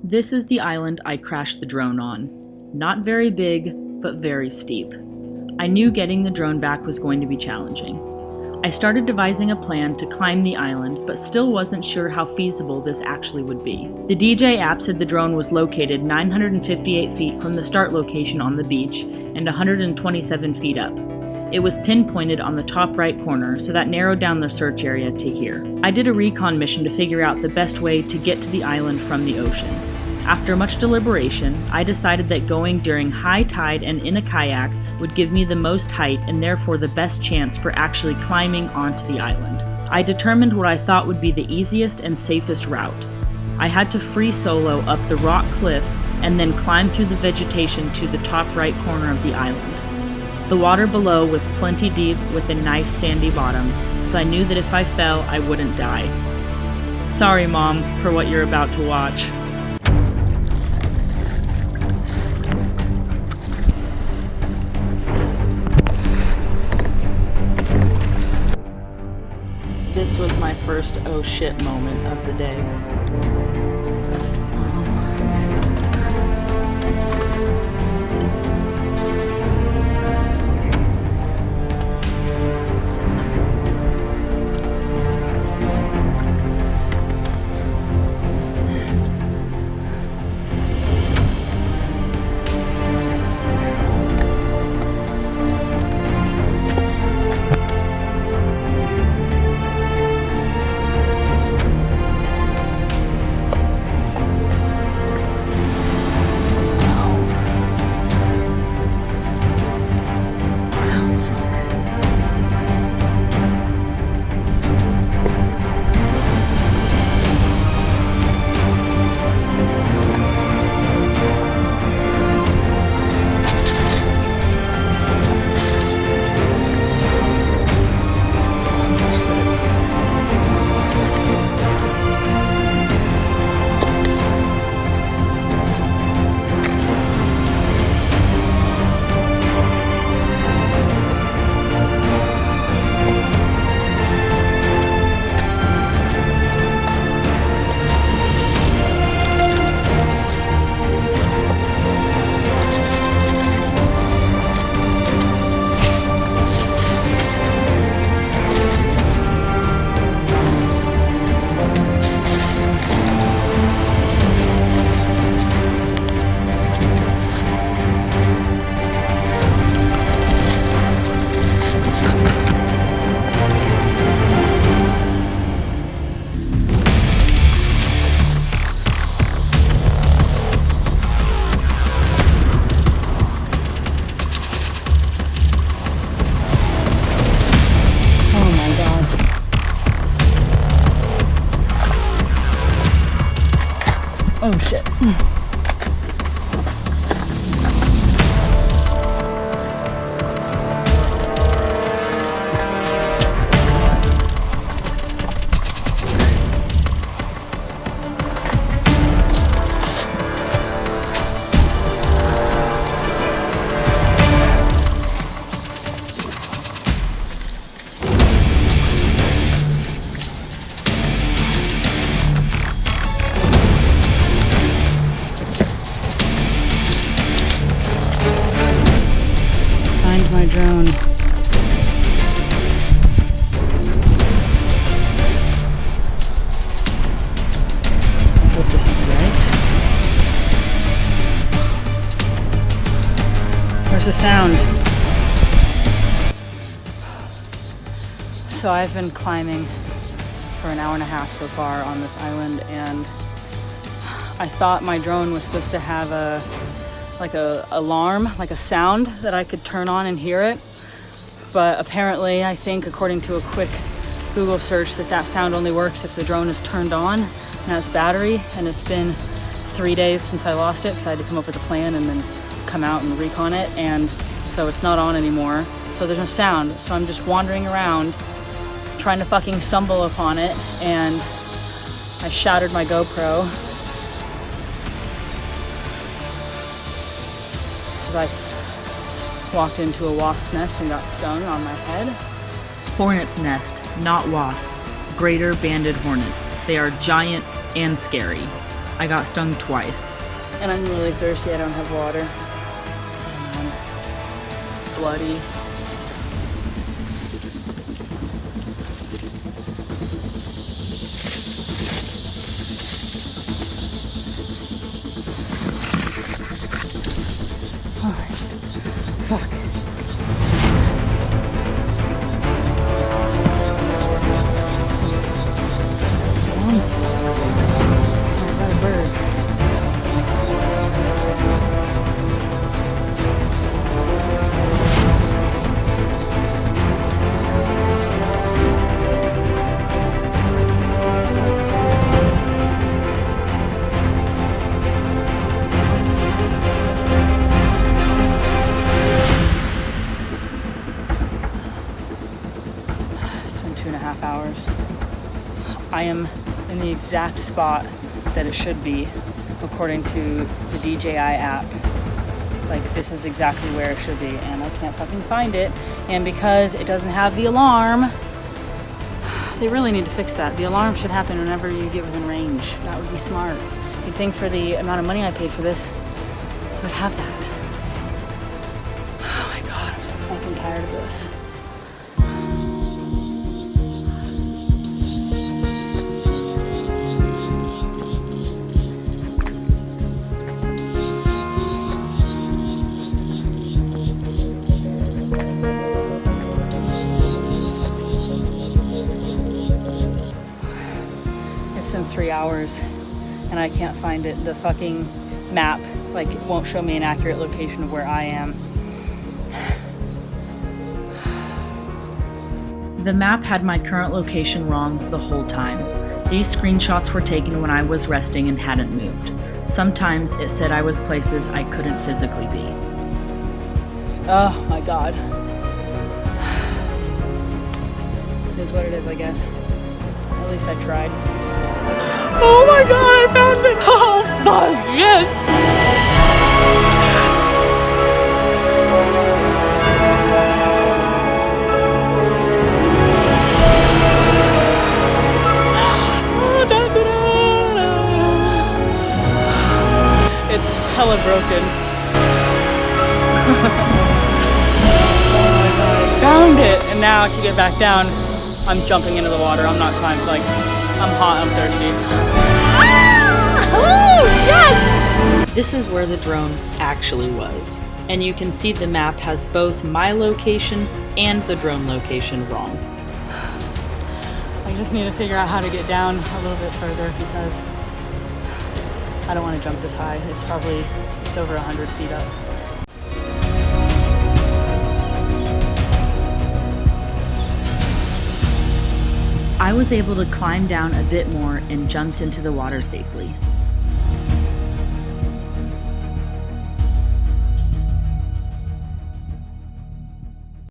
This is the island I crashed the drone on. Not very big, but very steep. I knew getting the drone back was going to be challenging. I started devising a plan to climb the island, but still wasn't sure how feasible this actually would be. The DJI app said the drone was located 958 feet from the start location on the beach and 127 feet up. It was pinpointed on the top right corner, so that narrowed down the search area to here. I did a recon mission to figure out the best way to get to the island from the ocean. After much deliberation, I decided that going during high tide and in a kayak would give me the most height and therefore the best chance for actually climbing onto the island. I determined what I thought would be the easiest and safest route. I had to free solo up the rock cliff and then climb through the vegetation to the top right corner of the island. The water below was plenty deep with a nice sandy bottom, so I knew that if I fell, I wouldn't die. Sorry, Mom, for what you're about to watch. This was my first oh shit moment of the day. Oh shit. My drone. I hope this is right. Where's the sound? So I've been climbing for an hour and a half so far on this island, and I thought my drone was supposed to have a alarm, like a sound that I could turn on and hear it. But apparently, I think according to a quick Google search, that sound only works if the drone is turned on and has battery. And it's been 3 days since I lost it, because I had to come up with a plan and then come out and recon it. And so it's not on anymore. So there's no sound. So I'm just wandering around trying to fucking stumble upon it. And I shattered my GoPro. I walked into a wasp nest and got stung on my head. Hornet's nest, not wasps. Greater banded hornets. They are giant and scary. I got stung twice. And I'm really thirsty, I don't have water. And I'm bloody. Alright. Fuck. It's been 2.5 hours. I am in the exact spot that it should be according to the DJI app. Like, this is exactly where it should be, and I can't fucking find it. And because it doesn't have the alarm, they really need to fix that. The alarm should happen whenever you get within range. That would be smart. You'd think for the amount of money I paid for this, it would have that. Oh my god, I'm so fucking tired of this. It's been 3 hours and I can't find it. The fucking map, like, it won't show me an accurate location of where I am. The map had my current location wrong the whole time. These screenshots were taken when I was resting and hadn't moved. Sometimes it said I was places I couldn't physically be. Oh my god. It is what it is, I guess. At least I tried. Oh my god, I found it! Oh fuck, yes! It's hella broken. Oh my god, I found it! And now to get back down, I'm jumping into the water. I'm not climbing, like, I'm hot, I'm thirsty. Ah! Woo! Yes! This is where the drone actually was. And you can see the map has both my location and the drone location wrong. I just need to figure out how to get down a little bit further because I don't want to jump this high. It's over 100 feet up. I was able to climb down a bit more and jumped into the water safely.